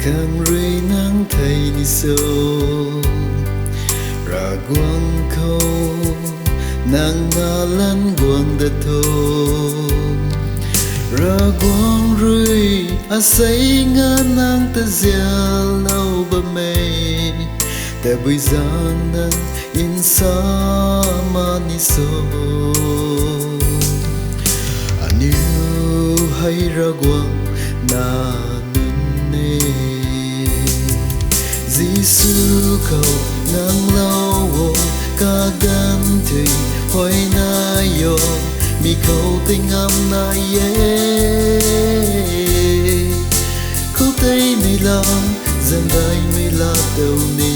khang rơi nắng thầy đi sâu ra quang khâu nàng na lan quang đất thô ra quang rơi a say ngã nàng ta zia lâu ba mêแต่bây giờ nàng insa mani so aniu hay ra quang na nne Giêsu cầu ngang lâu ca gan thầy hỏi na yo mi cầu tình âm na ye khâu tây này là dân đại mới là đầu ni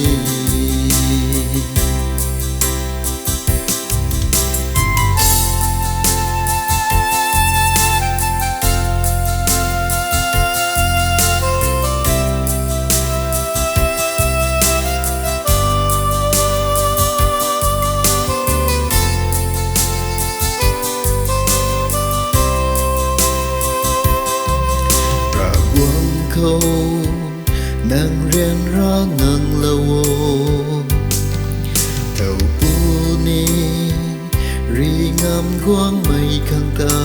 khâu nàng riêng ra ngang lâu thầu u ni ri ngam quang mây khang ta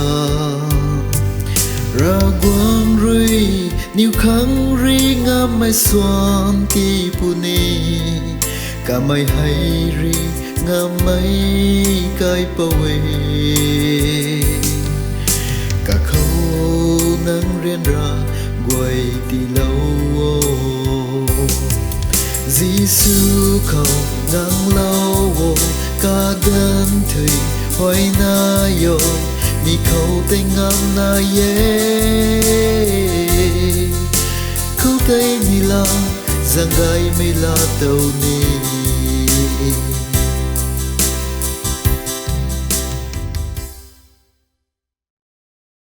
ra quang rui niu khang ri ngam mai xoan ti pu ni cả mây hay ri ngam mây kai pa we cả khâu nàng riêng ra quay đi lâu Giêsu cầu ngang lâu ca đơn thầy hỏi na yo mi cầu tình âm na ye khâu tây ni la giang gai mi la tàu ni